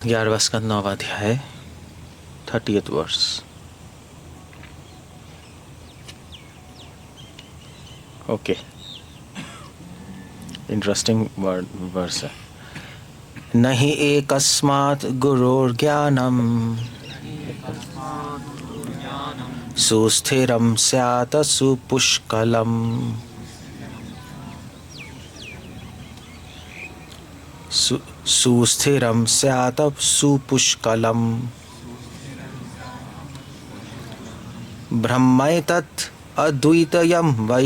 11वां स्कंद 9वां अध्याय 30th verse. Okay, interesting verse है। नहि एकस्मात् गुरोर्ज्ञानम् सुस्थिरं स्यात् सुपुष्कलम्। सुस्थिरं स्यात् सुपुष्कलम्। ब्रह्मैतत् अद्वितीयं वै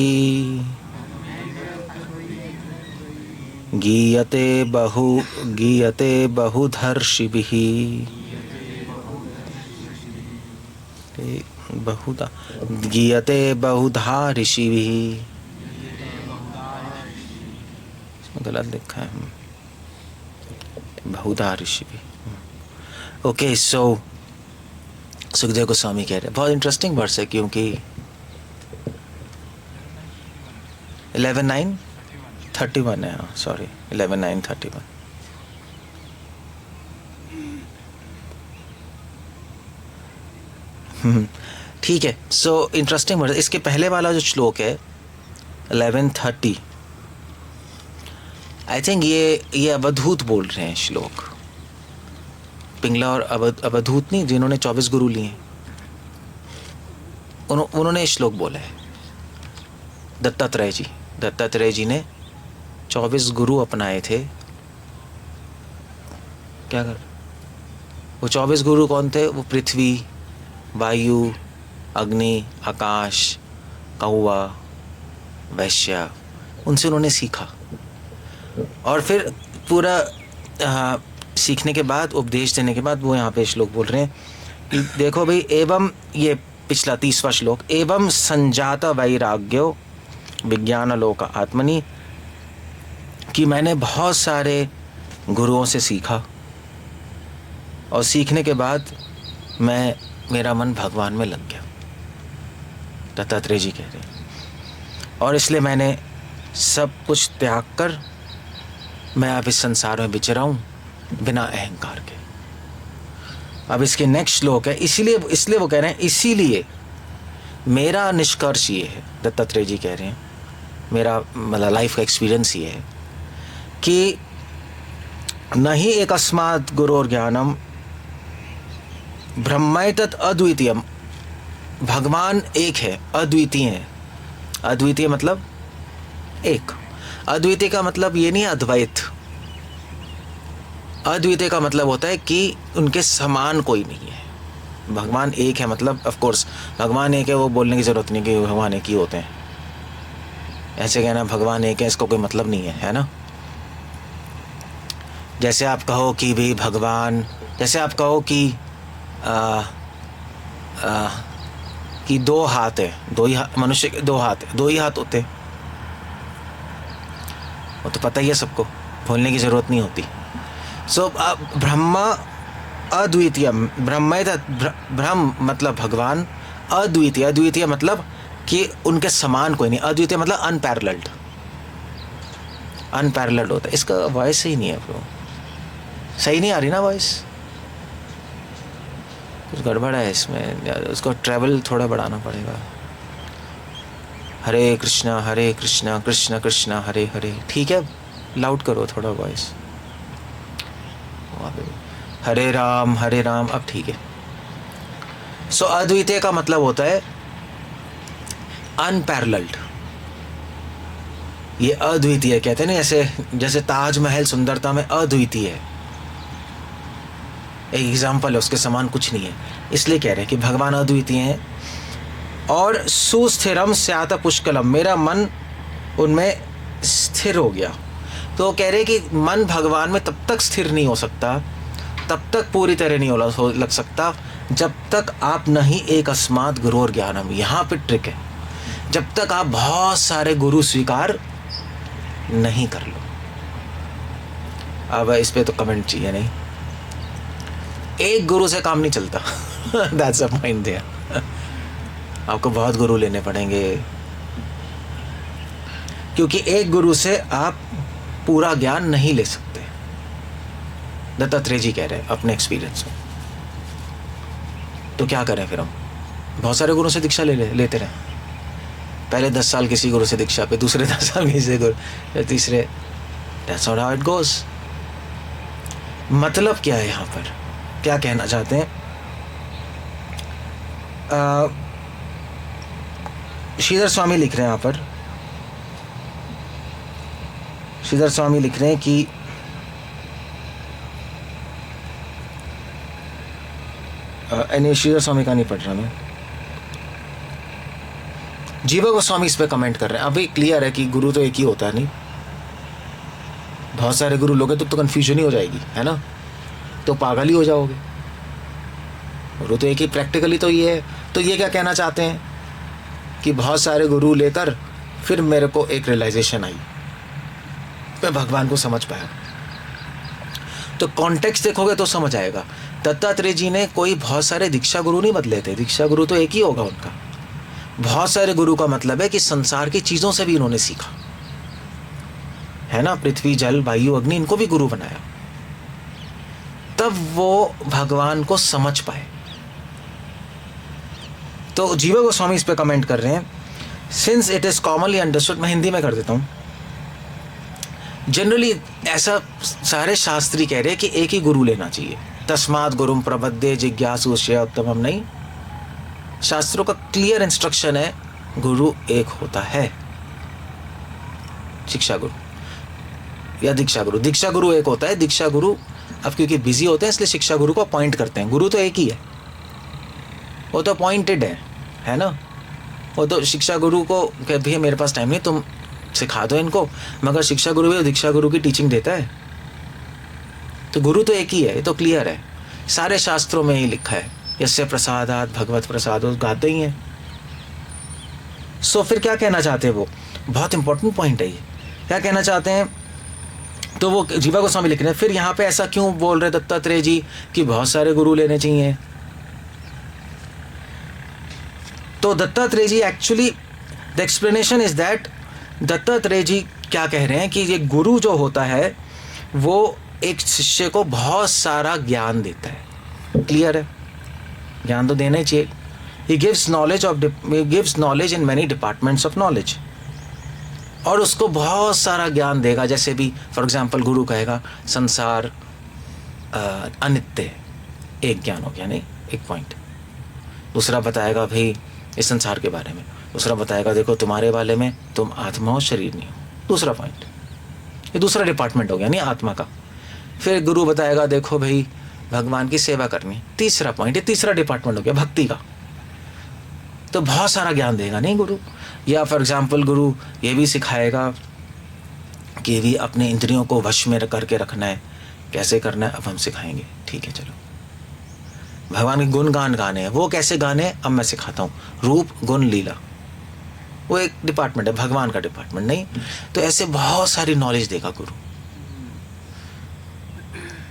गीयते बहुधर्षिभिः। गीयते बहुधा ऋषिभिः। इसमें गलत लिखा है, बहुधा ऋषिभिः। ओके, सो सुखदेव गोस्वामी कह रहे हैं, बहुत इंटरेस्टिंग वर्स है क्योंकि 11:9:31 है, सॉरी 11:9:31। ठीक है, सो इंटरेस्टिंग वर्स। इसके पहले वाला जो श्लोक है 11:30, आई थिंक ये अवधूत बोल रहे हैं श्लोक। पिंगला और अवधूत नहीं, जिन्होंने 24 गुरु लिए हैं, उन्होंने श्लोक बोला है। दत्तात्रेय जी ने 24 गुरु अपनाए थे। क्या कर वो 24 गुरु कौन थे? वो पृथ्वी, वायु, अग्नि, आकाश, कौवा, वैश्य, उनसे उन्होंने सीखा। और फिर पूरा सीखने के बाद, उपदेश देने के बाद वो यहाँ पे श्लोक बोल रहे हैं कि देखो भाई, एवं ये पिछला 30वां श्लोक, एवं संजात वैराग्यो विज्ञान लोक आत्मनि, कि मैंने बहुत सारे गुरुओं से सीखा और सीखने के बाद मेरा मन भगवान में लग गया। दत्तात्रेय जी कह रहे हैं, और इसलिए मैंने सब कुछ त्याग कर मैं अब इस संसार में विचरा हूं बिना अहंकार के। अब इसके नेक्स्ट श्लोक है, इसलिए वो कह रहे हैं, इसीलिए मेरा निष्कर्ष ये है, दत्तात्रेय जी कह रहे हैं, मेरा मतलब लाइफ का एक्सपीरियंस ये है कि नहीं एकस्मात् गुरोर ज्ञानम ब्रह्मैतत् अद्वितीयम। भगवान एक है, अद्वितीय है। अद्वितीय मतलब एक। अद्वितीय का मतलब ये नहीं अद्वैत। अद्वितीय का मतलब होता है कि उनके समान कोई नहीं है। भगवान एक है मतलब, ऑफ कोर्स भगवान एक है, वो बोलने की जरूरत नहीं कि भगवान एक ही होते हैं। ऐसे कहना भगवान एक है, इसको कोई मतलब नहीं है ना। जैसे आप कहो कि भी भगवान, जैसे आप कहो कि दो हाथ है, मनुष्य के दो हाथ है, दो ही हाथ होते हैं, वो तो पता ही है सबको, बोलने की जरूरत नहीं होती। सो ब्रह्म अद्वितीय, ब्रह्म मतलब भगवान, अद्वितीय, अद्वितीय मतलब कि उनके समान कोई नहीं। अद्वितीय मतलब अनपैरेलल्ड, अनपैरेलल्ड होता है। इसका वॉइस सही नहीं है ब्रो, सही नहीं आ रही ना वॉइस, कुछ गड़बड़ है इसमें, उसको ट्रैवल थोड़ा बढ़ाना पड़ेगा। हरे कृष्णा कृष्ण कृष्ण हरे हरे, ठीक है, लाउड करो थोड़ा वॉइस। हरे राम, अब ठीक है। सो अद्वितीय का मतलब होता है अनपैरेलल्ड। ये अद्वितीय कहते हैं ना, जैसे ताजमहल सुंदरता में अद्वितीय है, एक एग्जाम्पल है, उसके समान कुछ नहीं है। इसलिए कह रहे हैं कि भगवान अद्वितीय हैं। और सुस्थिरम स्यात पुष्कलम, मेरा मन उनमें स्थिर हो गया। तो कह रहे कि मन भगवान में तब तक स्थिर नहीं हो सकता, तब तक पूरी तरह नहीं लग सकता, जब तक आप नहीं एक अस्मात् गुरोर ज्ञानम। यहाँ पे ट्रिक है, जब तक आप बहुत सारे गुरु स्वीकार नहीं कर लो। अब इस पे तो कमेंट चाहिए नहीं, एक गुरु से काम नहीं चलता। That's a point there. आपको बहुत गुरु लेने पड़ेंगे, क्योंकि एक गुरु से आप पूरा ज्ञान नहीं ले सकते। दत्तात्रेय जी कह रहे हैं अपने एक्सपीरियंस में। तो क्या करें फिर हम? बहुत सारे गुरु से दीक्षा लेते रहे। पहले 10 साल किसी गुरु से दीक्षा पे, दूसरे 10 साल किसी गुरु, तीसरे, that's not how it goes। मतलब क्या है यहाँ पर, क्या कहना चाहते हैं? श्रीधर स्वामी लिख रहे हैं यहाँ पर, श्रीधर स्वामी लिख रहे हैं कि श्रीधर स्वामी का नहीं पढ़ रहा मैं, जीवा गोस्वामी इस पे कमेंट कर रहे हैं। अभी क्लियर है कि गुरु तो एक ही होता है, नहीं बहुत सारे गुरु लोगे तो कंफ्यूजन ही हो जाएगी, है ना, तो पागल ही हो जाओगे। गुरु तो एक ही, प्रैक्टिकली तो ये है। तो ये क्या कहना चाहते हैं कि बहुत सारे गुरु लेकर फिर मेरे को एक रियलाइजेशन आई, मैं भगवान को समझ पाया। तो कॉन्टेक्स्ट देखोगे तो समझ आएगा। दत्तात्रेय जी ने कोई बहुत सारे दीक्षा गुरु नहीं बदले थे, दीक्षा गुरु तो एक ही होगा उनका। बहुत सारे गुरु का मतलब है कि संसार की चीजों से भी इन्होंने सीखा, है ना, पृथ्वी, जल, वायु, अग्नि, इनको भी गुरु बनाया, तब वो भगवान को समझ पाए। तो जीवा गोस्वामी इस पे कमेंट कर रहे हैं, since it is commonly understood, मैं हिंदी में कर देता हूँ। जनरली ऐसा सारे शास्त्री कह रहे हैं कि एक ही गुरु लेना चाहिए, तस्मात् गुरुम प्रपद्ये जिज्ञासु उत्तमम। नहीं, शास्त्रों का क्लियर इंस्ट्रक्शन है, गुरु एक होता है, शिक्षा गुरु या दीक्षा गुरु। दीक्षा गुरु एक होता है, दीक्षा गुरु अब क्योंकि बिजी होते हैं इसलिए शिक्षा गुरु को अपॉइंट करते हैं। गुरु तो एक ही है, वो तो अपॉइंटेड है ना। वो तो शिक्षा गुरु को कह भैया मेरे पास टाइम नहीं, तुम सिखा दो इनको, मगर शिक्षा गुरु भी दीक्षा गुरु की टीचिंग देता है। तो गुरु तो एक ही है, ये तो क्लियर है, सारे शास्त्रों में ही लिखा है, यस्य प्रसादात् भगवत प्रसादो, गाते ही हैं। सो फिर क्या कहना चाहते हैं वो, बहुत इंपॉर्टेंट पॉइंट है ये, क्या कहना चाहते हैं? तो वो जीवा गोस्वामी लिख रहे हैं, फिर यहाँ पे ऐसा क्यों बोल रहे दत्तात्रेय जी कि बहुत सारे गुरु लेने चाहिए? तो Dattatreya ji actually the explanation is that, Dattatreya ji क्या कह रहे हैं कि ये गुरु जो होता है वो एक शिष्य को बहुत सारा ज्ञान देता है। क्लियर है, ज्ञान तो देना ही चाहिए। He gives knowledge in many departments of knowledge, और उसको बहुत सारा ज्ञान देगा। जैसे भी फॉर एग्जांपल गुरु कहेगा संसार अनित्य, एक ज्ञान हो गया, नहीं, एक पॉइंट। दूसरा बताएगा भाई इस संसार के बारे में, दूसरा बताएगा देखो तुम्हारे वाले में तुम आत्मा हो, शरीर नहीं हो, दूसरा पॉइंट। ये दूसरा डिपार्टमेंट हो गया, नहीं, आत्मा का। फिर गुरु बताएगा देखो भाई भगवान की सेवा करनी, तीसरा पॉइंट, ये तीसरा डिपार्टमेंट हो गया भक्ति का। तो बहुत सारा ज्ञान देगा, नहीं गुरु। या फॉर एग्जाम्पल गुरु ये भी सिखाएगा कि भी अपने इंद्रियों को वश में करके रखना है, कैसे करना है अब हम सिखाएंगे, ठीक है चलो। भगवान के गुण गान गाने हैं, वो कैसे गाने अब मैं सिखाता हूँ, रूप गुण लीला, वो एक डिपार्टमेंट है, भगवान का डिपार्टमेंट नहीं। तो ऐसे बहुत सारी नॉलेज देगा गुरु।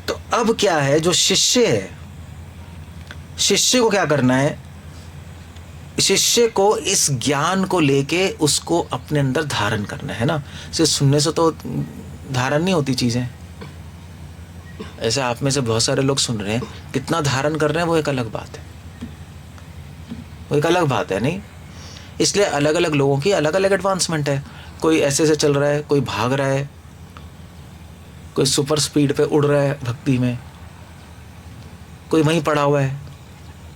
तो अब क्या है, जो शिष्य है, शिष्य को क्या करना है, शिष्य को इस ज्ञान को लेके उसको अपने अंदर धारण करना है ना। सिर्फ सुनने से तो धारण नहीं होती चीजें। ऐसे आप में से बहुत सारे लोग सुन रहे हैं, कितना धारण कर रहे हैं वो एक अलग बात है, वो एक अलग बात है, नहीं। इसलिए अलग अलग लोगों की अलग अलग एडवांसमेंट है। कोई ऐसे से चल रहा है, कोई भाग रहा है, कोई सुपर स्पीड पे उड़ रहा है भक्ति में, कोई वहीं पड़ा हुआ है,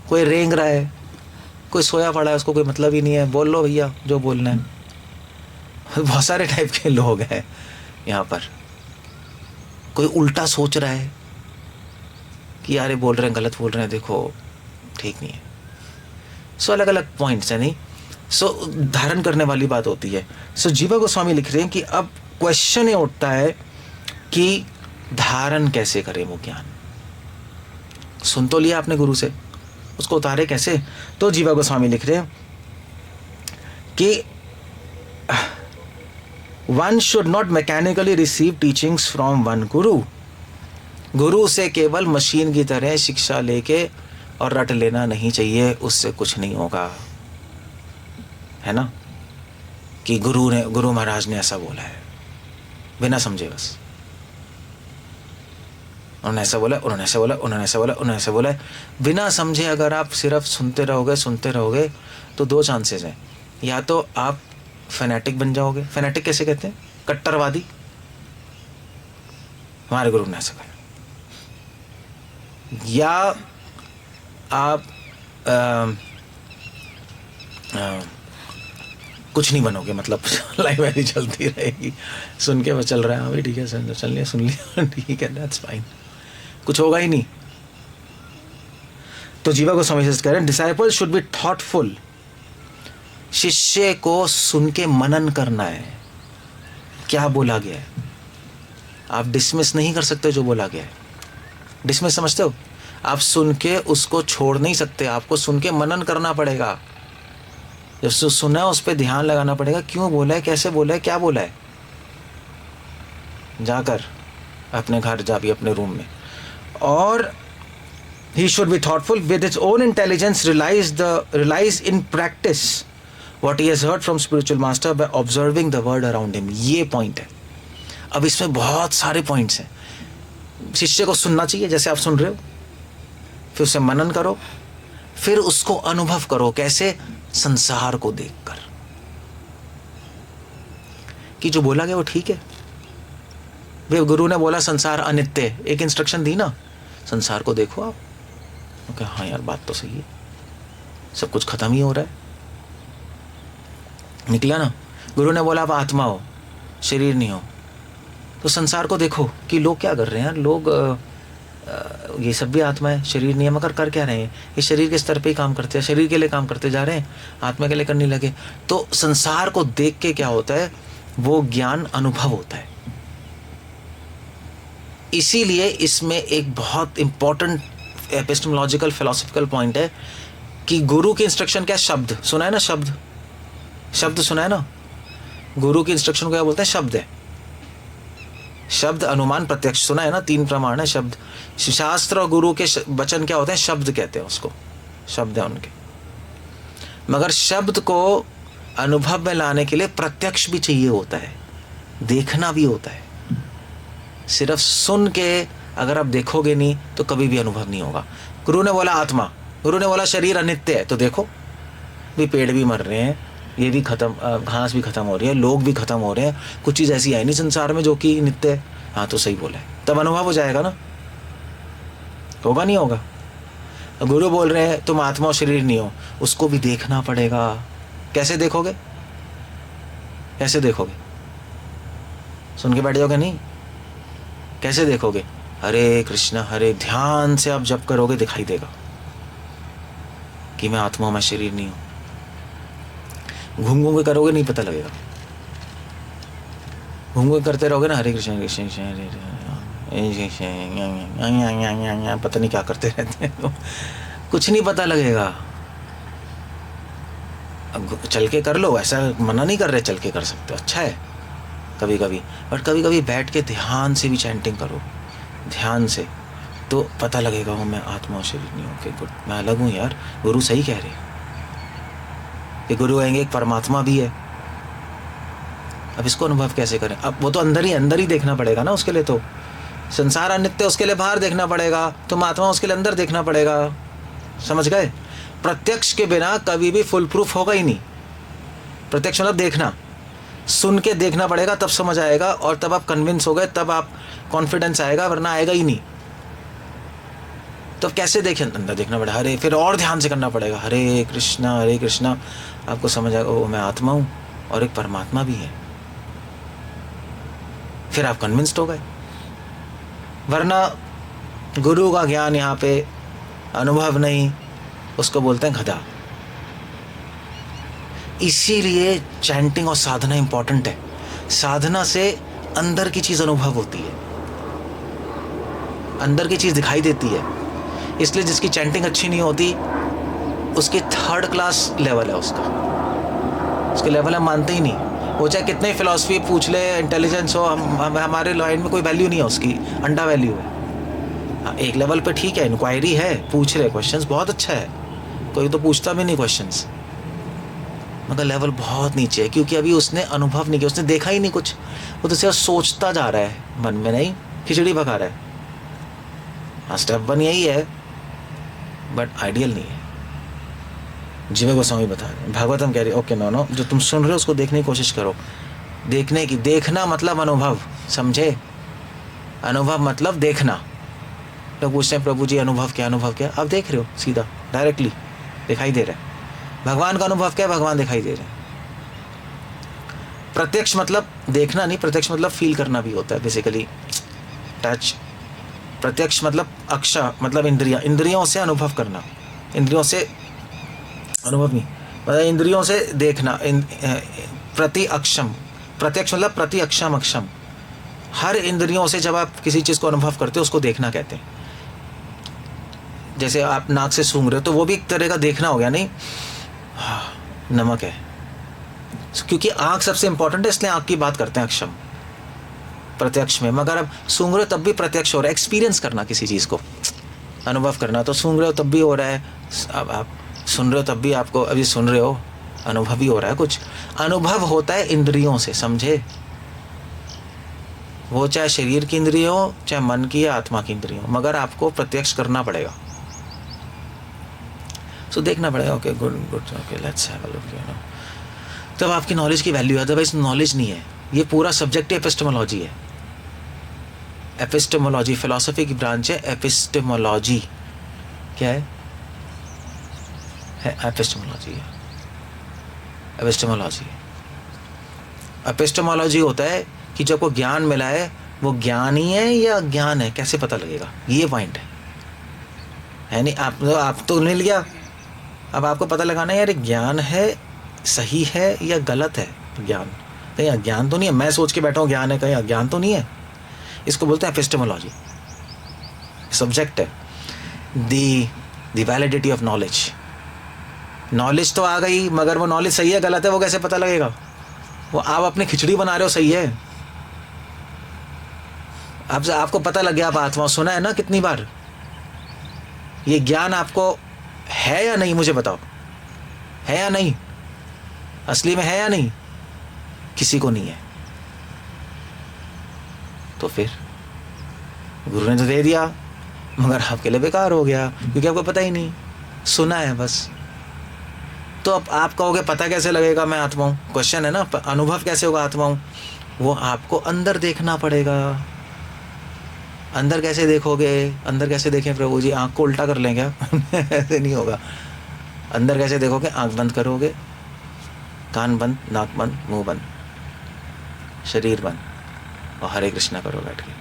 कोई रेंग रहा है, कोई सोया पड़ा है, उसको कोई मतलब ही नहीं है, बोल लो भैया जो बोलना है। बहुत सारे टाइप के लोग हैं यहाँ पर। कोई उल्टा सोच रहा है कि यार ये बोल रहे हैं, गलत बोल रहे हैं, देखो ठीक नहीं है। सो अलग अलग पॉइंट्स है, नहीं। सो धारण करने वाली बात होती है। सो जीवा गोस्वामी लिख रहे हैं कि अब क्वेश्चन ये उठता है कि धारण कैसे करें वो ज्ञान। सुन तो लिया आपने गुरु से, उसको उतारे कैसे? तो जीवा गोस्वामी लिख रहे हैं कि one should not mechanically receive teachings from one गुरु। गुरु से केवल मशीन की तरह शिक्षा लेके और रट लेना नहीं चाहिए, उससे कुछ नहीं होगा, है ना। कि गुरु महाराज ने ऐसा बोला है, बिना समझे बस। उन्होंने ऐसा बोला, उन्होंने ऐसा बोला, उन्होंने ऐसा बोला, उन्होंने ऐसा बोला। बिना समझे अगर आप सिर्फ सुनते रहोगे तो दो चांसेस हैं। या तो आप फैनेटिक बन जाओगे। फैनेटिक कैसे कहते हैं? कट्टरवादी। हमारे गुरु ने ऐसा कहा। या आप कुछ नहीं बनोगे, मतलब लाइफ ऐसी चलती रहेगी, सुन के वो चल रहा है, हाँ भाई ठीक है, चल लिया, सुन लिया, ठीक है, दैट्स फाइन, कुछ होगा ही नहीं। तो जीवा को समझ कह रहे हैं, डिसाइपल शुड बी थॉटफुल। शिष्य को सुन के मनन करना है, क्या बोला गया है। आप डिसमिस नहीं कर सकते जो बोला गया है। डिसमिस समझते हो? आप सुन के उसको छोड़ नहीं सकते, आपको सुन के मनन करना पड़ेगा। जब सुना है उस पर ध्यान लगाना पड़ेगा, क्यों बोला है, कैसे बोला है, क्या बोला है। जाकर अपने घर जा भी, अपने रूम में। और he should be thoughtful with its own intelligence, realize in practice what he has heard from spiritual master by observing the world around him। ये पॉइंट है। अब इसमें बहुत सारे पॉइंट्स हैं। शिष्य को सुनना चाहिए जैसे आप सुन रहे हो, फिर उसे मनन करो, फिर उसको अनुभव करो। कैसे? संसार को देखकर कि जो बोला गया वो ठीक है। वे गुरु ने बोला संसार अनित्य, एक इंस्ट्रक्शन दी ना, संसार को देखो आप। ओके, हाँ यार बात तो सही है, सब कुछ खत्म ही हो रहा है। निकला ना, गुरु ने बोला आप आत्मा हो, शरीर नहीं हो। तो संसार को देखो कि लोग क्या कर रहे हैं। लोग ये सब भी आत्मा है, शरीर नहीं है, मगर कर क्या रहे हैं? ये शरीर के स्तर पे ही काम करते हैं, शरीर के लिए काम करते जा रहे हैं, आत्मा के लिए करने लगे। तो संसार को देख के क्या होता है? वो ज्ञान अनुभव होता है। इसीलिए इसमें एक बहुत इंपॉर्टेंट एपिस्टेमोलॉजिकल फिलोसॉफिकल पॉइंट है कि गुरु की इंस्ट्रक्शन क्या? शब्द सुना है ना, शब्द सुना है ना। गुरु की इंस्ट्रक्शन को क्या बोलते हैं? शब्द है। शब्द, अनुमान, प्रत्यक्ष सुना है ना, तीन प्रमाण है शब्द। शास्त्र और गुरु के वचन क्या होते हैं? शब्द कहते हैं उसको, शब्द है उनके। मगर शब्द को अनुभव में लाने के लिए प्रत्यक्ष भी चाहिए होता है, देखना भी होता है। सिर्फ सुन के अगर आप देखोगे नहीं तो कभी भी अनुभव नहीं होगा। गुरु ने बोला आत्मा, गुरु ने बोला शरीर अनित्य है, तो देखो भी पेड़ भी मर रहे हैं, ये भी खत्म, घास भी खत्म हो रही है, लोग भी खत्म हो रहे हैं, कुछ चीज़ ऐसी है नहीं संसार में जो कि नित्य है। हाँ तो सही बोला है, तब अनुभव हो जाएगा ना, होगा नहीं होगा। गुरु बोल रहे हैं तुम आत्मा और शरीर नहीं हो, उसको भी देखना पड़ेगा। कैसे देखोगे? कैसे देखोगे? सुन के बैठ जाओगे नहीं, कैसे देखोगे? हरे कृष्णा हरे, ध्यान से आप जप करोगे दिखाई देगा कि मैं आत्मा, मैं शरीर नहीं हूं। घूम घूम के करोगे नहीं पता लगेगा। घूम घूम करते रहोगे ना, हरे कृष्ण कृष्ण कृष्ण हरे हरे, पता नहीं क्या करते रहते हैं, कुछ नहीं पता लगेगा। अब चल के कर लो, ऐसा मना नहीं कर रहे, चल के कर सकते हो, अच्छा है कभी कभी, बट कभी कभी बैठ के ध्यान से भी चैंटिंग करो, ध्यान से, तो पता लगेगा वो मैं आत्मा और शरीर नहीं हूँ। गुड, मैं अलग हूँ यार, गुरु सही कह रहे हैं। कि गुरु कहेंगे एक परमात्मा भी है। अब इसको अनुभव कैसे करें? अब वो तो अंदर ही देखना पड़ेगा ना, उसके लिए तो संसार अनित्य, उसके लिए बाहर देखना पड़ेगा, तुम आत्मा, उसके लिए अंदर देखना पड़ेगा। समझ गए? प्रत्यक्ष के बिना कभी भी फुल प्रूफ होगा ही नहीं। प्रत्यक्ष मतलब देखना, सुन के देखना पड़ेगा, तब समझ आएगा, और तब आप कन्विंस हो गए, तब आप कॉन्फिडेंस आएगा, वरना आएगा ही नहीं। तो कैसे देखें? अंदर देखना पड़ेगा, हरे, फिर और ध्यान से करना पड़ेगा, हरे कृष्णा, आपको समझ आएगा ओ मैं आत्मा हूँ और एक परमात्मा भी है, फिर आप कन्विंस्ड हो गए। वरना गुरु का ज्ञान यहाँ पे अनुभव नहीं, उसको बोलते हैं गधा। इसीलिए चैंटिंग और साधना इंपॉर्टेंट है। साधना से अंदर की चीज अनुभव होती है, अंदर की चीज दिखाई देती है। इसलिए जिसकी चैंटिंग अच्छी नहीं होती उसकी थर्ड क्लास लेवल है, उसके लेवल हम मानते ही नहीं। वो चाहे कितने फिलॉसफी पूछ ले, इंटेलिजेंस हो, हमारे लाइन में कोई वैल्यू नहीं है उसकी, अंडा वैल्यू है। हाँ, एक लेवल पे ठीक है, इंक्वायरी है, पूछ रहे क्वेश्चंस, बहुत अच्छा है, कोई तो पूछता भी नहीं क्वेश्चंस, मगर लेवल बहुत नीचे है, क्योंकि अभी उसने अनुभव नहीं किया, उसने देखा ही नहीं कुछ, वो तो सिर्फ सोचता जा रहा है मन में, नहीं खिचड़ी पका रहा है। हाँ, स्टेप 1 यही है, बट आइडियल नहीं है। जीवा गोस्वामी बता रहे हैं, भागवतम कह रही है ओके नो, जो तुम सुन रहे हो उसको देखने की कोशिश करो। देखना मतलब अनुभव, समझे? अनुभव मतलब देखना। लोग पूछते हैं प्रभु जी अनुभव क्या? अब देख रहे हो, सीधा डायरेक्टली दिखाई दे रहा है। भगवान का अनुभव क्या है? भगवान दिखाई दे रहे हैं। प्रत्यक्ष मतलब देखना नहीं, प्रत्यक्ष मतलब फील करना भी होता है बेसिकली, टच। प्रत्यक्ष मतलब अक्षा मतलब इंद्रियों से अनुभव करना, इंद्रियों से अनुभव नहीं, मतलब इंद्रियों से देखना। प्रति अक्षम, प्रत्यक्ष मतलब प्रति अक्षम अक्षम। हर इंद्रियों से जब आप किसी चीज को अनुभव करते हो उसको देखना कहते हैं। जैसे आप नाक से सूंघ रहे हो तो वो भी एक तरह का देखना हो गया, नहीं? नमक है, क्योंकि आंख सबसे इंपॉर्टेंट है, इसलिए आंख की बात करते हैं अक्षम प्रत्यक्ष में। मगर अब सूंघ रहे हो तब भी प्रत्यक्ष हो रहा है, एक्सपीरियंस करना किसी चीज को, अनुभव करना। तो सूंघ रहे हो तब भी हो रहा है, अब आप सुन रहे हो तब भी आपको अभी सुन रहे हो, अनुभव ही हो रहा है। कुछ अनुभव होता है इंद्रियों से, समझे? वो चाहे शरीर की इंद्रिय हो, चाहे मन की या आत्मा की इंद्रिय हो, मगर आपको प्रत्यक्ष करना पड़ेगा। सो देखना पड़ेगा। Okay good okay let's have a look, you know. तब आपकी नॉलेज की वैल्यू है, अदरवाइज नॉलेज नहीं है। ये पूरा सब्जेक्ट एपिस्टेमोलॉजी है। एपिस्टेमोलॉजी फिलॉसफी की ब्रांच है। एपिस्टेमोलॉजी क्या है? एपिस्टेमोलॉजी है। एपिस्टेमोलॉजी एपिस्टेमोलॉजी होता है कि जब को ज्ञान मिला है वो ज्ञान ही है या अज्ञान है, कैसे पता लगेगा? ये पॉइंट है नहीं? आप तो मिल गया, अब आपको पता लगाना है यार ज्ञान है, सही है या गलत है। ज्ञान कहीं अज्ञान तो नहीं है, मैं सोच के बैठा हूँ ज्ञान है, कहीं अज्ञान तो नहीं है। इसको बोलते हैं एपिस्टेमोलॉजी। सब्जेक्ट है the validity of knowledge. Knowledge तो आ गई, मगर वो नॉलेज सही है गलत है वो कैसे पता लगेगा? वो आप अपनी खिचड़ी बना रहे हो, सही है, अब आपको पता लग गया, आप आत्मा सुना है ना कितनी बार। ये ज्ञान आपको है या नहीं, मुझे बताओ, है या नहीं? असली में है या नहीं? किसी को नहीं है। तो फिर गुरु ने तो दे दिया, मगर आपके लिए बेकार हो गया, क्योंकि आपको पता ही नहीं, सुना है बस। तो अब आप कहोगे पता कैसे लगेगा मैं आत्मा हूँ? क्वेश्चन है ना, अनुभव कैसे होगा आत्मा हूँ? वो आपको अंदर देखना पड़ेगा। अंदर कैसे देखोगे? अंदर कैसे देखें प्रभु जी? आंख को उल्टा कर लें क्या? ऐसे नहीं होगा। अंदर कैसे देखोगे? आंख बंद करोगे, कान बंद, नाक बंद, मुंह बंद, शरीर बंद, और हरे कृष्णा करो बैठ के,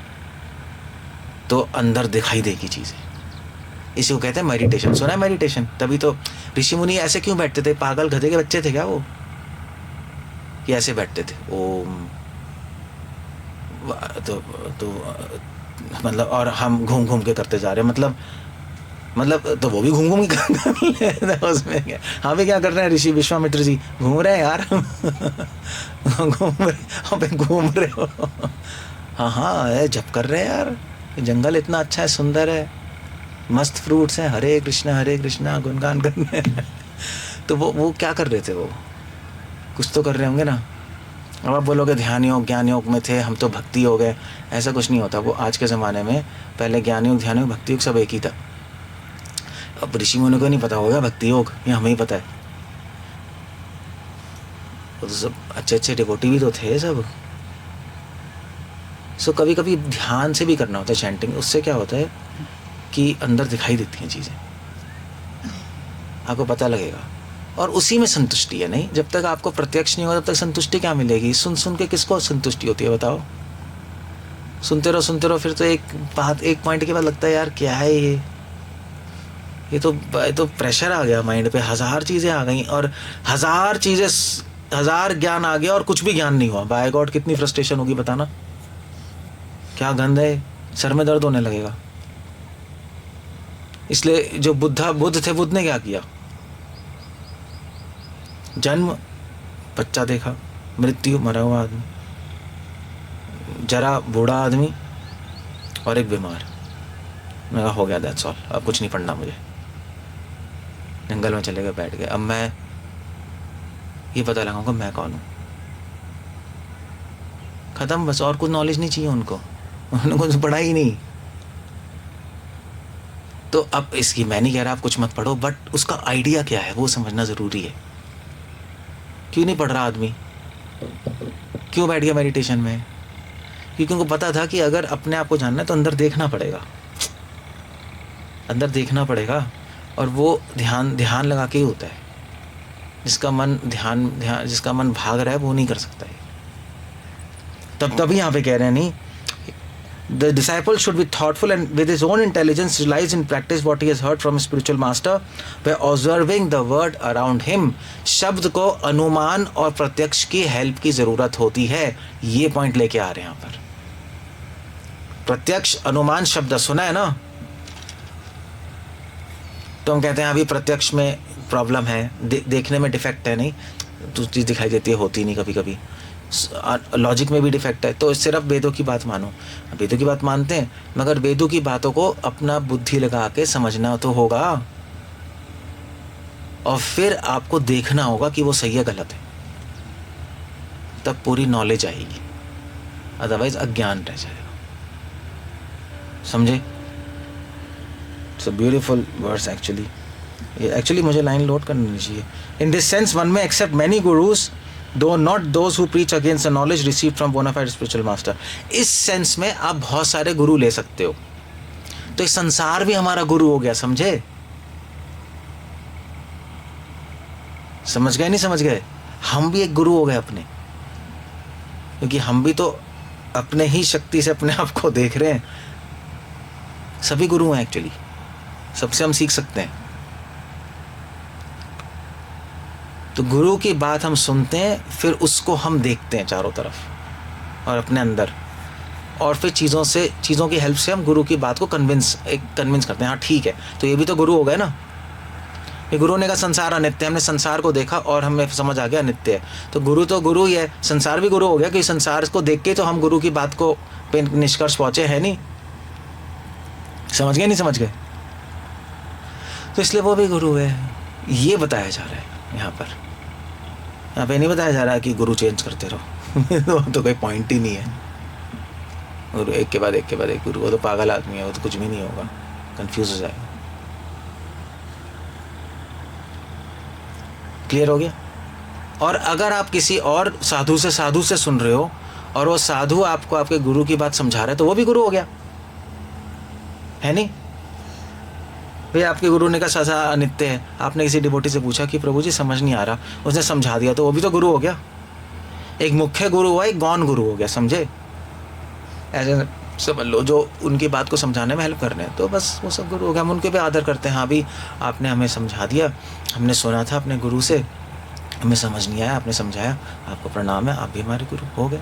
तो अंदर दिखाई देगी चीजें। इसी को कहते हैं मेडिटेशन। सुना है मेडिटेशन? तभी तो ऋषि मुनि ऐसे क्यों बैठते थे? पागल गधे के बच्चे थे क्या वो? कि ऐसे बैठते थे ओम, तो मतलब, और हम घूम घूम के करते जा रहे हैं, मतलब तो वो भी घूम घूम के कर उसमें क्या? हाँ भी क्या कर रहे हैं ऋषि विश्वामित्र जी? घूम रहे हैं यार। घूम रहे हो? हाँ जप कर रहे हैं यार, जंगल इतना अच्छा है, सुंदर है, मस्त फ्रूट्स हैं, हरे कृष्णा गुणगान करने। तो वो क्या कर रहे थे? वो कुछ तो कर रहे होंगे ना। अब आप बोलोगे ध्यान योग ज्ञान योग में थे, हम तो भक्ति हो गए। ऐसा कुछ नहीं होता। वो आज के ज़माने में पहले ज्ञान योग ध्यान योग भक्ति योग सब एक ही था। अब ऋषि मुनि को नहीं पता होगा भक्ति योग, ये हमें ही पता है। वो तो सब अच्छे डिवोटी भी तो थे सब। सो कभी कभी ध्यान से भी करना होता है चैंटिंग। उससे क्या होता है कि अंदर दिखाई देती हैं चीज़ें, आपको पता लगेगा, और उसी में संतुष्टि है। नहीं, जब तक आपको प्रत्यक्ष नहीं होगा तब तक संतुष्टि क्या मिलेगी? सुन के किसको संतुष्टि होती है बताओ? सुनते रहो, फिर तो एक पॉइंट के बाद लगता है यार क्या है ये तो प्रेशर आ गया माइंड पे, 1000 चीज़ें आ गई, और 1000 चीज़ें, 1000 ज्ञान आ गया और कुछ भी ज्ञान नहीं हुआ। बाय गॉड कितनी फ्रस्ट्रेशन होगी बताना। क्या गंध है, सर में दर्द होने लगेगा। इसलिए जो बुद्ध थे, बुद्ध ने क्या किया? जन्म, बच्चा देखा, मृत्यु, मरा हुआ आदमी, जरा बूढ़ा आदमी, और एक बीमार। मैं कहा हो गया, दैट्स ऑल, अब कुछ नहीं पढ़ना मुझे। जंगल में चले गए, बैठ गए। अब मैं ये पता लगाऊंगा मैं कौन हूँ, खत्म बस। और कुछ नॉलेज नहीं चाहिए उनको, उन्होंने कुछ पढ़ा ही नहीं। तो अब इसकी, मैं नहीं कह रहा आप कुछ मत पढ़ो, बट उसका आइडिया क्या है वो समझना ज़रूरी है। क्यों नहीं पढ़ रहा आदमी, क्यों बैठ गया मेडिटेशन में? क्योंकि उनको पता था कि अगर अपने आप को जानना है तो अंदर देखना पड़ेगा, अंदर देखना पड़ेगा, और वो ध्यान लगा के ही होता है। जिसका मन जिसका मन भाग रहा है वो नहीं कर सकता है। तभी यहाँ पे कह रहे हैं, नहीं, the disciple should be thoughtful and with his own intelligence realize in practice what he has heard from his spiritual master by observing the world around him। शब्द को अनुमान और प्रत्यक्ष की हेल्प की जरूरत होती है, ये पॉइंट लेके आ रहे हैं यहाँ पर। प्रत्यक्ष अनुमान शब्द सुना है ना, तो हम कहते हैं अभी प्रत्यक्ष में प्रॉब्लम है, देखने में डिफेक्ट है, नहीं तो चीज़ दिखाई देती है, होती नहीं कभी कभी, लॉजिक में भी डिफेक्ट है, तो सिर्फ वेदों की बात मानो। वेदों की बात मानते हैं, मगर वेदों की बातों को अपना बुद्धि लगा के समझना तो होगा, और फिर आपको देखना होगा कि वो सही है गलत है, तब पूरी नॉलेज आएगी, अदरवाइज अज्ञान रह जाएगा। समझे? It's a beautiful verse actually मुझे लाइन लोड करनी चाहिए। In this sense one may accept many gurus though not those who preach against the knowledge receive from bonafide spiritual master. इस सेंस में आप बहुत सारे गुरु ले सकते हो, तो ये संसार भी हमारा गुरु हो गया, समझे? समझ गए नहीं समझ गए? हम भी एक गुरु हो गए अपने, क्योंकि हम भी तो अपने ही शक्ति से अपने आप को देख रहे हैं। सभी गुरु हैं एक्चुअली, सबसे हम सीख सकते हैं। तो गुरु की बात हम सुनते हैं, फिर उसको हम देखते हैं चारों तरफ और अपने अंदर, और फिर चीज़ों की हेल्प से हम गुरु की बात को कन्विंस करते हैं। हाँ ठीक है, तो ये भी तो गुरु हो गए ना। ये गुरु ने कहा संसार अनित्य है, हमने संसार को देखा और हमें समझ आ गया अनित्य है, तो गुरु ही है, संसार भी गुरु हो गया, क्योंकि संसार को देख के तो हम गुरु की बात को पे निष्कर्ष पहुंचे हैं, नहीं समझ गए? नहीं समझ गए? तो इसलिए वो भी गुरु है, ये बताया जा रहा है यहाँ पर। यहाँ पे नहीं बताया जा रहा कि गुरु चेंज करते रहो तो कोई पॉइंट ही नहीं है। गुरु एक के बाद एक गुरु, वो तो पागल आदमी है, वो तो कुछ भी नहीं होगा, कंफ्यूज हो जाएगा। क्लियर हो गया? और अगर आप किसी और साधु से सुन रहे हो और वो साधु आपको आपके गुरु की बात समझा रहा है, तो वो भी गुरु हो गया, है नहीं? भाई आपके गुरु ने कहा सजा अनित्य है, आपने किसी डिवोटी से पूछा कि प्रभु जी समझ नहीं आ रहा, उसने समझा दिया, तो वो भी तो गुरु हो गया। एक मुख्य गुरु हुआ, एक गौण गुरु हो गया, समझे? ऐसे समझ लो, जो उनकी बात को समझाने में हेल्प कर रहे हैं, तो बस वो सब गुरु हो गया। हम उनके भी आदर करते हैं। हाँ भी आपने हमें समझा दिया, हमने सुना था अपने गुरु से, हमें समझ नहीं आया, आपने समझाया, आपको प्रणाम है, आप भी हमारे गुरु हो गए।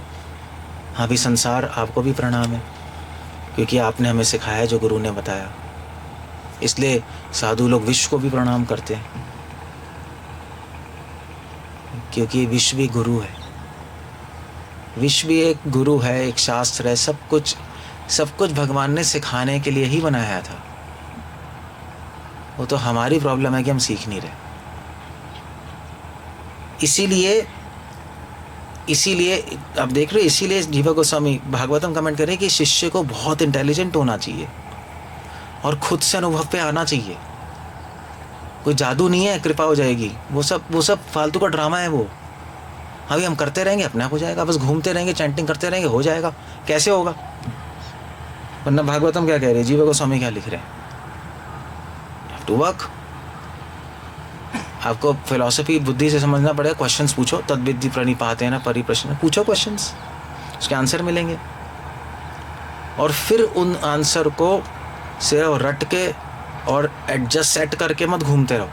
हाँ भी संसार, आपको भी प्रणाम है, क्योंकि आपने हमें सिखाया जो गुरु ने बताया। इसलिए साधु लोग विश्व को भी प्रणाम करते हैं, क्योंकि विश्व भी गुरु है, विश्व भी एक गुरु है, एक शास्त्र है, सब कुछ भगवान ने सिखाने के लिए ही बनाया था। वो तो हमारी प्रॉब्लम है कि हम सीख नहीं रहे। इसीलिए अब देख रहे हो, इसीलिए जीवा गोस्वामी भागवतम कमेंट करें कि शिष्य को बहुत इंटेलिजेंट होना चाहिए और खुद से अनुभव पे आना चाहिए। कोई जादू नहीं है कृपा हो जाएगी, वो सब फालतू का ड्रामा है। वो अभी हम करते रहेंगे अपने आप हो जाएगा, बस घूमते रहेंगे, चैंटिंग करते रहेंगे, हो जाएगा। कैसे होगा? वरना भागवतम क्या कह रहे हैं, जीवा गोस्वामी क्या लिख रहे हैं? You have to work. आपको फिलॉसफी बुद्धि से समझना पड़ेगा। क्वेश्चंस पूछो, तद्विद्धि प्रणिपाते न परिप्रश्न, पूछो क्वेश्चंस, उसके आंसर मिलेंगे, और फिर उन आंसर को सिर्फ रट के और एडजस्ट सेट करके मत घूमते रहो।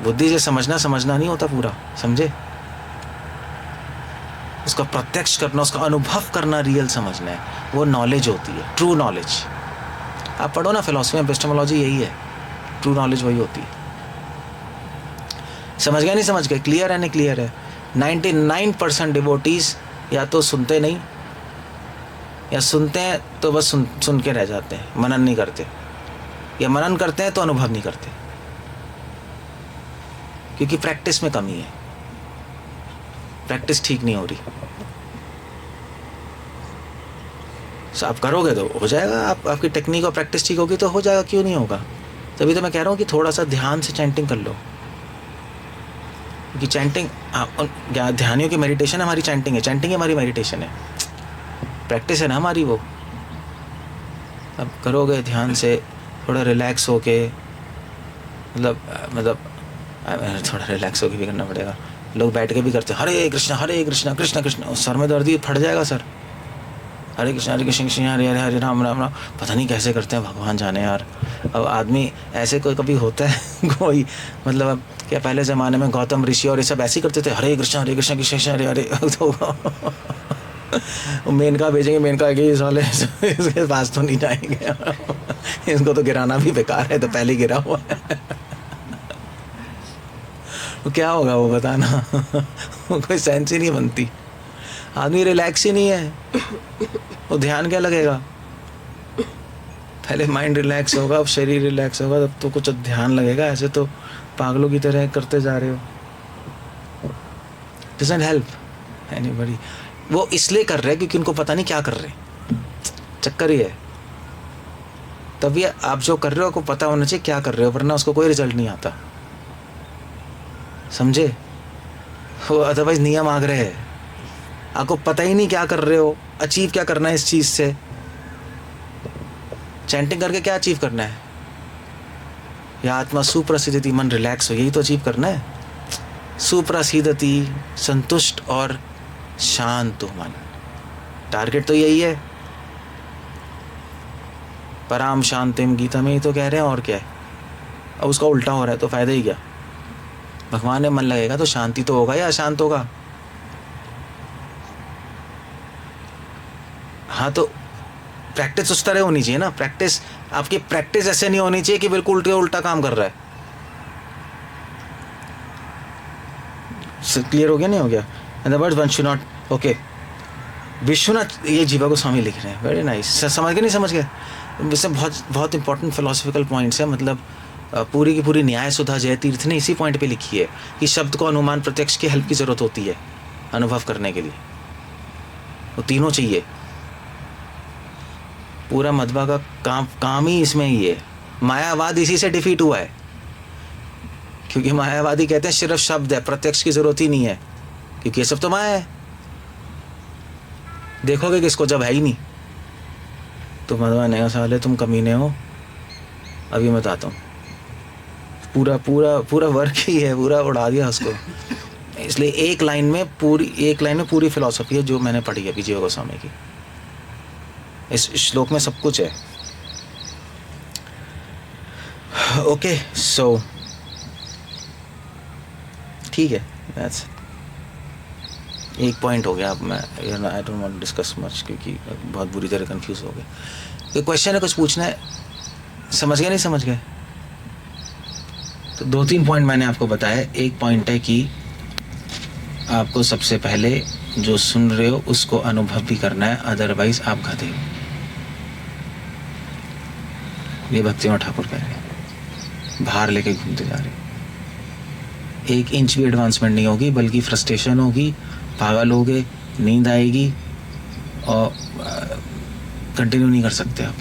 बुद्धि से समझना नहीं होता पूरा, समझे? उसका प्रत्यक्ष करना, उसका अनुभव करना, रियल समझना है, वो नॉलेज होती है, ट्रू नॉलेज। आप पढ़ो ना फिलॉसफी में, एपिस्टेमोलॉजी यही है, ट्रू नॉलेज वही होती है। समझ गए नहीं समझ गए? क्लियर है नहीं क्लियर है? 99% डिवोटीज या तो सुनते नहीं, या सुनते हैं तो बस सुन के रह जाते हैं, मनन नहीं करते, या मनन करते हैं तो अनुभव नहीं करते, क्योंकि प्रैक्टिस में कमी है, प्रैक्टिस ठीक नहीं हो रही। आप करोगे तो हो जाएगा, आपकी टेक्निक और प्रैक्टिस ठीक होगी तो हो जाएगा, क्यों नहीं होगा। तभी तो मैं कह रहा हूँ कि थोड़ा सा ध्यान से चैंटिंग कर लो, क्योंकि चैंटिंग ध्यानियों की मेडिटेशन हमारी चैंटिंग है, चैंटिंग हमारी मेडिटेशन है, प्रैक्टिस है ना हमारी वो। अब करोगे ध्यान से, थोड़ा रिलैक्स होके, मतलब थोड़ा रिलैक्स होके भी करना पड़ेगा। लोग बैठ के भी करते हैं हरे कृष्णा कृष्ण कृष्ण, सर में दर्द ही फट जाएगा सर। हरे कृष्ण कृष्ण हरे हरे हरे राम राम राम, पता नहीं कैसे करते हैं, भगवान जाने यार। अब आदमी ऐसे कोई कभी होता है कोई, मतलब अब क्या पहले ज़माने में गौतम ऋषि और ये सब ऐसे ही करते थे, हरे कृष्ण कृष्ण कृष्ण हरे हरे। तो मेनका भेजेंगे, मेनका के साले इसके पास तो नहीं जाएंगे, इसको तो गिराना भी बेकार है, तो पहले ही गिरा हुआ है। तो क्या होगा वो बताना। कोई सेंस ही नहीं बनती, आदमी रिलैक्स ही नहीं है, वो ध्यान क्या लगेगा। पहले माइंड रिलैक्स होगा, अब शरीर रिलैक्स होगा, तब तो कुछ ध्यान लगेगा। ऐसे तो पागलों की तरह करते जा रहे हो। Doesn't help anybody. वो इसलिए कर रहे हैं क्योंकि उनको पता नहीं क्या कर रहे हैं, चक्कर ही है। तभी आप जो कर रहे हो आपको पता होना चाहिए क्या कर रहे हो, वरना उसको कोई रिजल्ट नहीं आता, समझे। वो अदरवाइज नियम आग रहे हैं, आपको पता ही नहीं क्या कर रहे हो, अचीव क्या करना है इस चीज़ से। चैंटिंग करके क्या अचीव करना है, या आत्मा सुप्रसिद्धति, मन रिलैक्स हो, यही तो अचीव करना है। सुप्रसिद्धति, संतुष्ट और शांत हो मन, टारगेट तो यही है। पराम शांतिम गीता में ही तो कह रहे हैं, और क्या है। अब उसका उल्टा हो रहा है तो फायदा ही क्या। भगवान में मन लगेगा तो शांति तो होगा या अशांत होगा। हाँ, तो प्रैक्टिस उस तरह होनी चाहिए ना। प्रैक्टिस आपकी प्रैक्टिस ऐसे नहीं होनी चाहिए कि बिल्कुल उल्टा काम कर रहा है। क्लियर हो गया, नहीं हो गया। In the words one should not, okay. Vishwanath, ये जीवा गोस्वामी लिख रहे हैं, वेरी नाइस। समझ गए, नहीं समझ गए। इससे बहुत इंपॉर्टेंट फिलोसफिकल पॉइंट्स है। मतलब पूरी की पूरी न्याय सुधा जयतीर्थ ने इसी पॉइंट पे लिखी है कि शब्द को अनुमान प्रत्यक्ष की हेल्प की जरूरत होती है अनुभव करने के लिए। वो तीनों चाहिए। पूरा मध्वा का काम ही इसमें ही है। मायावाद इसी से डिफीट हुआ है, क्योंकि मायावादी कहते हैं सिर्फ शब्द है, प्रत्यक्ष की जरूरत ही नहीं है, क्योंकि ये सब तो माया है। देखोगे किसको जब है ही नहीं। तो मध्वा ने कहा, साले तुम कमीने हो, अभी मैं बताता हूँ। पूरा वर्क ही है, पूरा उड़ा दिया उसको। इसलिए एक लाइन में पूरी फिलॉसफी है जो मैंने पढ़ी है अभी जीवा गोस्वामी की। इस श्लोक में सब कुछ है। ओके, सो ठीक है, दैट्स एक पॉइंट हो गया। अब मैं I don't want to discuss much, क्योंकि बहुत बुरी तरह कंफ्यूज हो गए। कोई क्वेश्चन है, कुछ पूछना है? समझ गए, नहीं समझ गए? तो 2-3 पॉइंट मैंने आपको बताया। एक पॉइंट है कि आपको सबसे पहले जो सुन रहे हो उसको अनुभव भी करना है, अदरवाइज आप गधे हो। ये भक्तिनाथ ठाकुर कह रहे हैं, बाहर लेके घूमते जा रहे हैं। 1 इंच भी एडवांसमेंट नहीं होगी, बल्कि फ्रस्ट्रेशन होगी, पागल होगे, नींद आएगी और कंटिन्यू नहीं कर सकते आप।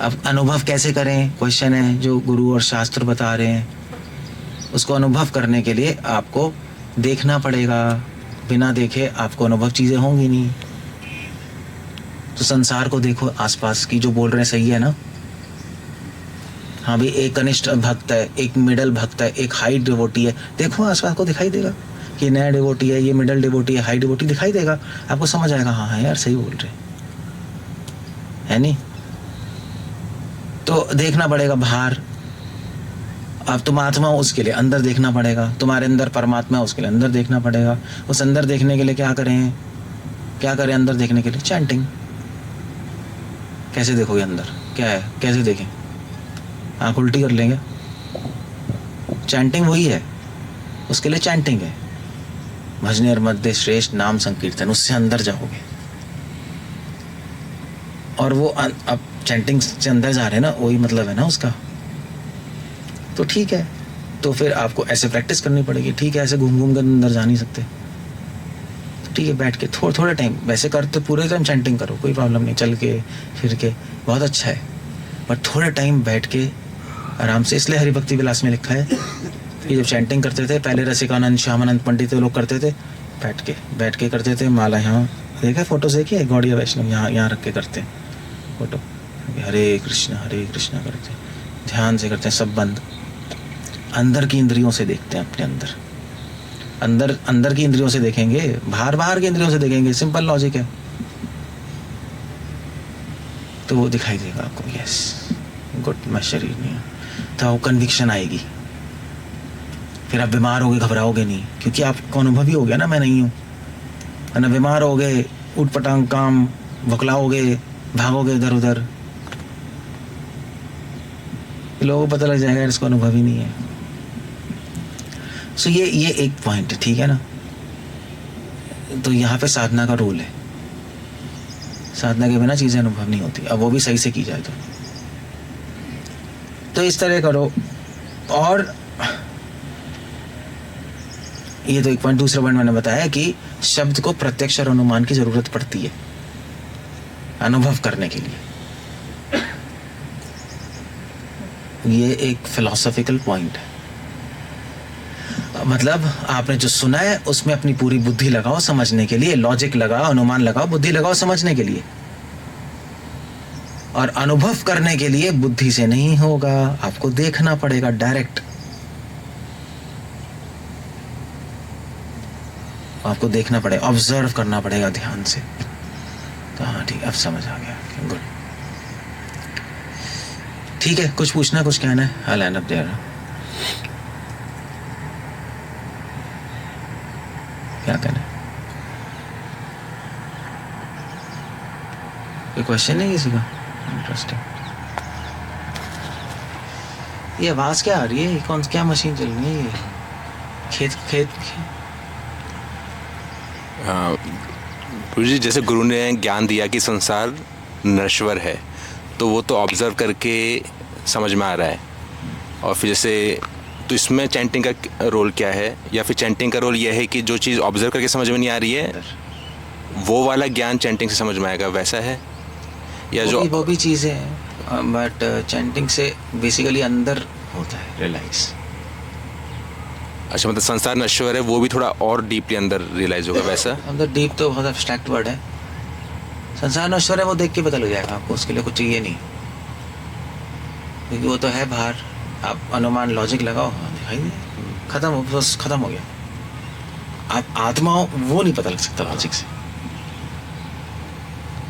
अब अनुभव कैसे करें, क्वेश्चन है जो गुरु और शास्त्र बता रहे हैं। उसको अनुभव करने के लिए आपको देखना पड़ेगा। बिना देखे आपको अनुभव चीज़ें होंगी नहीं। तो संसार को देखो, आसपास की जो बोल रहे हैं सही है ना। हाँ भाई, एक कनिष्ठ भक्त है, एक मिडल भक्त है, एक हाई डिवोटी है। देखो आसपास को दिखाई देगा कि नया डिवोटी है, ये मिडल डिवोटी है, हाई डिवोटी दिखाई देगा। आपको समझ आएगा, हाँ यार सही बोल रहे है नहीं। तो देखना पड़ेगा बाहर। अब तुम आत्मा हो, उसके लिए अंदर देखना पड़ेगा। तुम्हारे अंदर परमात्मा है, उसके लिए अंदर देखना पड़ेगा। उस अंदर देखने के लिए क्या करें अंदर देखने के लिए? चैंटिंग। कैसे देखोगे अंदर क्या है, कैसे देखें? आँख उल्टी कर लेंगे? चैंटिंग वही है, उसके लिए चैंटिंग है। भजनेर मध्य श्रेष्ठ नाम संकीर्तन, उससे अंदर जाओगे। और वो अब चैंटिंग से अंदर जा रहे हैं ना, वही मतलब है ना उसका। तो ठीक है, तो फिर आपको ऐसे प्रैक्टिस करनी पड़ेगी। ठीक है, ऐसे घूम घूम कर अंदर जा नहीं सकते। ठीक है, बैठ के थोड़ा टाइम, वैसे कर तो पूरे टाइम चैंटिंग करो, कोई प्रॉब्लम नहीं, चल के फिर के बहुत अच्छा है, पर थोड़ा टाइम बैठ के आराम से। इसलिए हरिभक्ति विलास में लिखा है कि जब चैंटिंग करते थे पहले रसिकानंद, श्यामानंद पंडित लोग करते थे, बैठ के करते थे। माला यहाँ देखा, फोटो देखिए, गौड़िया वैष्णव यहाँ रख के करते हैं फोटो, हरे कृष्णा करते हैं, ध्यान से करते हैं, सब बंद, अंदर की इंद्रियों से देखते हैं, अपने अंदर की इंद्रियों से देखेंगे, बाहर की इंद्रियों से देखेंगे, सिंपल लॉजिक है, तो वो दिखाई देगा आपको, यस गुड, मैं शरीर नहीं हूँ, तो वो कन्विक्शन आएगी, फिर आप बीमार होगे, घबराओगे नहीं, क्योंकि आपको अनुभव ही हो गया ना मैं नहीं हूँ, ना बीमार हो गए, उठ पटांग काम, भुखलाओगे, भागोगे इधर उधर, लोगों को पता लग जाएगा इसको अनुभव ही नहीं है। सो ये एक पॉइंट है, ठीक है ना। तो यहाँ पे साधना का रोल है, साधना के बिना चीजें अनुभव नहीं होती, अब वो भी सही से की जाए तो इस तरह करो। और ये तो एक पॉइंट। दूसरा पॉइंट मैंने बताया कि शब्द को प्रत्यक्ष और अनुमान की जरूरत पड़ती है अनुभव करने के लिए। ये एक फिलोसॉफिकल पॉइंट है, मतलब आपने जो सुना है उसमें अपनी पूरी बुद्धि लगाओ समझने के लिए, लॉजिक लगाओ, अनुमान लगाओ, बुद्धि लगाओ समझने के लिए। और अनुभव करने के लिए बुद्धि से नहीं होगा, आपको देखना पड़ेगा डायरेक्ट, आपको देखना पड़ेगा, ऑब्जर्व करना पड़ेगा ध्यान से। तो हाँ ठीक, अब समझ आ गया, गुड, ठीक है। कुछ पूछना, कुछ कहना है? हाँ, लाइन अप देयर, क्या कहना है? कोई क्वेश्चन नहीं किसी का? इंटरेस्टिंग। ये आवाज क्या आ रही है? कौन, क्या मशीन चल रही है? ये खेत गुरु जी, जैसे गुरु ने ज्ञान दिया कि संसार नश्वर है, तो वो तो ऑब्जर्व करके समझ में आ रहा है, और फिर जैसे तो इसमें चैंटिंग का रोल क्या है? या फिर चैंटिंग का रोल यह है कि जो चीज़ ऑब्जर्व करके समझ में नहीं आ रही है वो वाला ज्ञान चैंटिंग से समझ में आएगा, वैसा है? या वो भी चीज़ें हैं, बट चैंटिंग से बेसिकली अंदर होता है रियलाइज। अच्छा, मतलब संसार नश्वर है, वो भी थोड़ा और डीपली अंदर रियलाइज होगा, वैसा? अंदर डीप तो बहुत एब्स्ट्रैक्ट वर्ड है। संसार नश्वर है वो देख के पता लग जाएगा आपको, उसके लिए कुछ चाहिए नहीं, क्योंकि वो तो है बाहर। आप अनुमान लॉजिक लगाओ, दिखाई दे, खत्म हो, बस खत्म हो गया। आप आत्मा हो वो नहीं पता लग सकता लॉजिक से,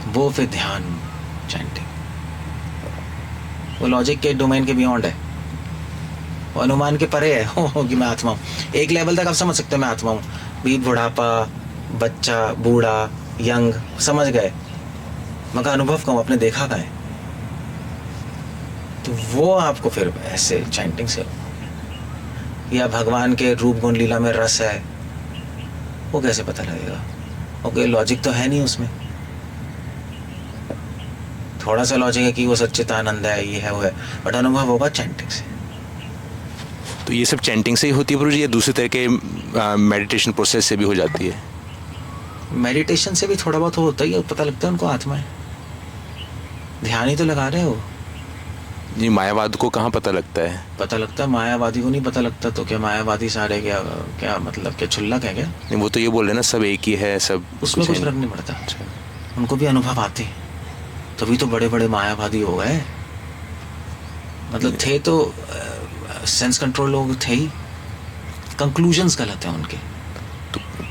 वो फिर ध्यान, चैंटिंग, वो लॉजिक के डोमेन के बियॉन्ड है, वो अनुमान के परे है। हो कि मैं आत्मा हूँ, एक लेवल तक आप समझ सकते हो मैं आत्मा हूँ, भी बुढ़ापा, बच्चा, बूढ़ा, यंग, समझ गए, मगर अनुभव कहूँ आपने देखा का है, तो वो आपको फिर ऐसे चैंटिंग से। या भगवान के रूप गुण लीला में रस है, वो कैसे पता लगेगा? ओके, लॉजिक तो है नहीं उसमें, थोड़ा सा लॉजिक है कि वो सच्चिदानंद है, ये है वो है, बट अनुभव होगा चैंटिंग से। तो ये सब चैंटिंग से ही होती है गुरु जी, या दूसरे तरह के मेडिटेशन प्रोसेस से भी हो जाती है? मेडिटेशन से भी थोड़ा बहुत होता ही है, पता लगता है उनको आत्मा है, ध्यान ही तो लगा रहे हो। जी, मायावाद को कहाँ पता लगता है? पता लगता है, मायावादी को नहीं पता लगता। तो क्या मायावादी सारे क्या मतलब क्या छुल्लक है क्या? नहीं, वो तो ये बोल रहे हैं ना सब एक ही है, सब उसमें कुछ फर्क नहीं पड़ता। उनको भी अनुभव आते, तभी तो बड़े बड़े मायावादी हो गए, मतलब थे तो सेंस कंट्रोल लोग थे ही, कंक्लूजन्स गलत हैं उनके।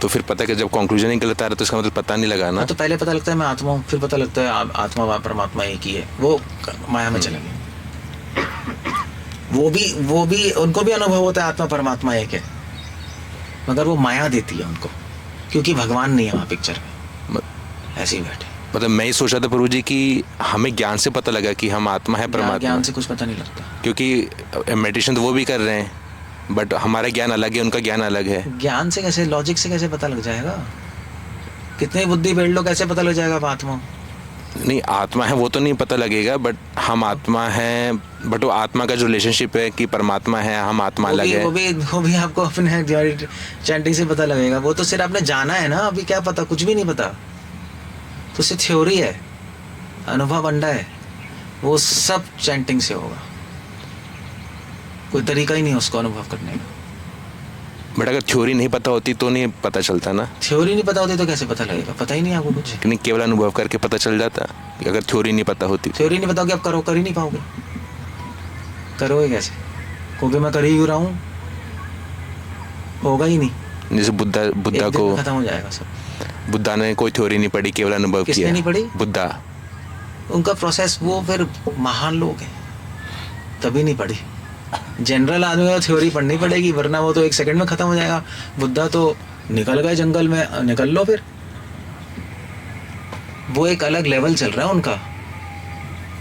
तो फिर पता कि जब कंक्लूजन ही गलत आ रहा है तो इसका मतलब पता नहीं लगा ना? तो पहले पता लगता है मैं आत्मा हूँ, फिर पता लगता है आत्मा परमात्मा एक ही है, वो माया में चले गए। वो भी उनको भी अनुभव होता है आत्मा परमात्मा एक है, मगर वो माया देती है उनको, क्योंकि भगवान नहीं है वहाँ पिक्चर में, ऐसे ही बैठे। मतलब मैं ही सोच रहा था प्रभु जी कि हमें ज्ञान से पता लगा कि हम आत्मा है, परमात्मा। ज्ञान से कुछ पता नहीं लगता, क्योंकि मेडिटेशन तो वो भी कर रहे हैं, बट हमारा ज्ञान अलग है, उनका ज्ञान अलग है। ज्ञान से कैसे, लॉजिक से कैसे पता लग जाएगा? कितनी बुद्धि बैठ लो, कैसे पता लग जाएगा आत्मा? नहीं, आत्मा है वो तो नहीं पता लगेगा, बट हम आत्मा हैं, बट वो आत्मा का जो रिलेशनशिप है कि परमात्मा है, हम आत्मा अलग है। वो भी आपको अपने चैंटिंग से पता लगेगा। वो तो सिर्फ आपने जाना है ना, अभी क्या पता, कुछ भी नहीं पता, तो सिर्फ थ्योरी है, अनुभव अंडा है, वो सब चैंटिंग से होगा। कोई तरीका ही नहीं है उसको अनुभव करने का। बट अगर थ्योरी नहीं पता होती तो नहीं पता चलता ना। थ्योरी नहीं पता होती तो कैसे पता लगेगा? पता ही नहीं आपको कुछ। लेकिन केवल अनुभव करके पता चल जाता अगर थ्योरी नहीं पता होती। थ्योरी नहीं पता होगी, आप कर ही नहीं पाओगे। करोगे कैसे? क्योंकि मैं कर ही क्यों रहा हूँ, होगा ही नहीं। जैसे बुद्धा को खत्म हो जाएगा सब। बुद्धा ने कोई थ्योरी नहीं पढ़ी, केवल अनुभव किया। किसने नहीं पढ़ी? बुद्धा। उनका प्रोसेस, वो फिर महान लोग हैं, तभी नहीं पढ़ी। जनरल आदमी को थ्योरी पढ़नी पड़ेगी, वरना वो तो 1 सेकंड में खत्म हो जाएगा। बुद्धा तो निकल गए जंगल में, निकल लो फिर। वो एक अलग लेवल चल रहा है उनका,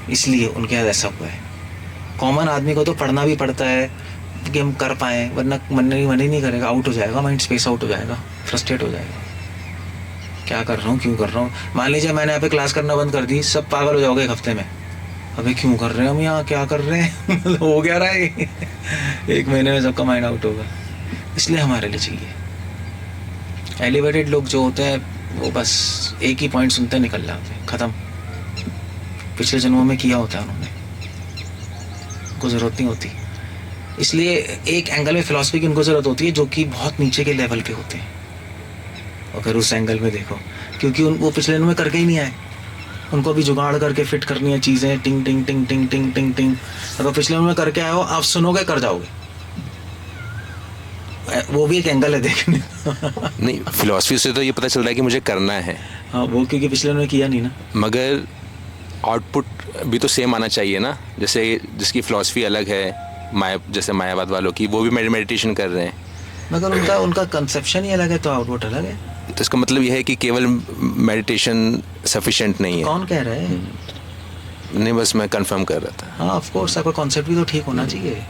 इसलिए उनके साथ ऐसा हुआ है। कॉमन आदमी को तो पढ़ना भी पड़ता है कि हम कर पाए, वरना मन ही नहीं करेगा, आउट हो जाएगा, माइंड स्पेस आउट हो जाएगा, फ्रस्ट्रेट हो जाएगा। क्या कर रहा हूँ, क्यों कर रहा हूँ? मान लीजिए मैंने यहाँ पे क्लास करना बंद कर दी, सब पागल हो जाओगे 1 हफ्ते में। अबे क्यों कर रहे हैं हम यहाँ, क्या कर रहे हैं? हो क्या रहा है? 1 महीने में सबका माइंड आउट होगा। इसलिए हमारे लिए चाहिए। एलिवेटेड लोग जो होते हैं वो बस एक ही पॉइंट सुनते हैं, निकल जाते हैं, खत्म। पिछले जन्मों में किया होता है उन्होंने, उनको ज़रूरत नहीं होती। इसलिए एक एंगल में फिलॉसफी की उनको ज़रूरत होती है जो कि बहुत नीचे के लेवल पे होते हैं। अगर उस एंगल में देखो, क्योंकि वो पिछले जन्म में करके ही नहीं आए, उनको भी जुगाड़ करके फिट करनी है चीज़ें, टिंग टिंग टिंग टिंग टिंग टिंग टिंग। अगर पिछले में करके आए हो, आप सुनोगे, कर जाओगे। वो भी एक एंगल है देखने। नहीं, फिलॉसफी से तो ये पता चल रहा है कि मुझे करना है। हाँ, वो क्योंकि पिछले में किया नहीं ना। मगर आउटपुट भी तो सेम आना चाहिए ना। जैसे जिसकी फिलॉसफी अलग है, जैसे मायावाद वालों की, वो भी मेडिटेशन कर रहे हैं, मगर उनका कंसेप्शन ही अलग है, तो आउटपुट अलग है। तो इसका मतलब यह है कि केवल मेडिटेशन सफिशिएंट नहीं है। कौन कह रहा है? नहीं, बस मैं कंफर्म कर रहा था। हाँ, ऑफ कोर्स आपका कॉन्सेप्ट भी तो ठीक होना चाहिए।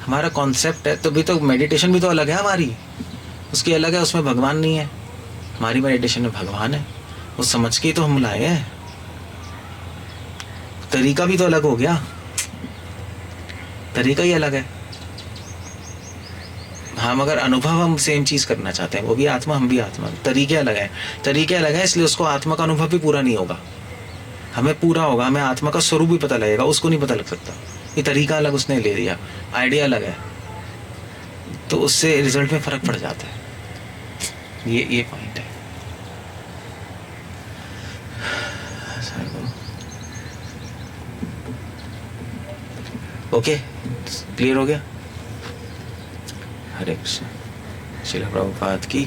हमारा कॉन्सेप्ट है तो भी तो मेडिटेशन भी तो अलग है हमारी, उसकी अलग है, उसमें भगवान नहीं है। हमारी मेडिटेशन में भगवान है, वो समझ के तो हम लाए हैं। तरीका भी तो अलग हो गया, तरीका ही अलग है। हाँ, मगर अनुभव हम सेम चीज करना चाहते हैं, वो भी आत्मा, हम भी आत्मा। तरीके अलग है, इसलिए उसको आत्मा का अनुभव भी पूरा नहीं होगा, हमें पूरा होगा। हमें आत्मा का स्वरूप भी पता लगेगा, उसको नहीं पता लग सकता। ये तरीका अलग उसने ले लिया, आइडिया अलग है, तो उससे रिजल्ट में फर्क पड़ जाता है। ये पॉइंट है। ओके, क्लियर हो गया? हरे कृष्ण। श्रील प्रभुपाद की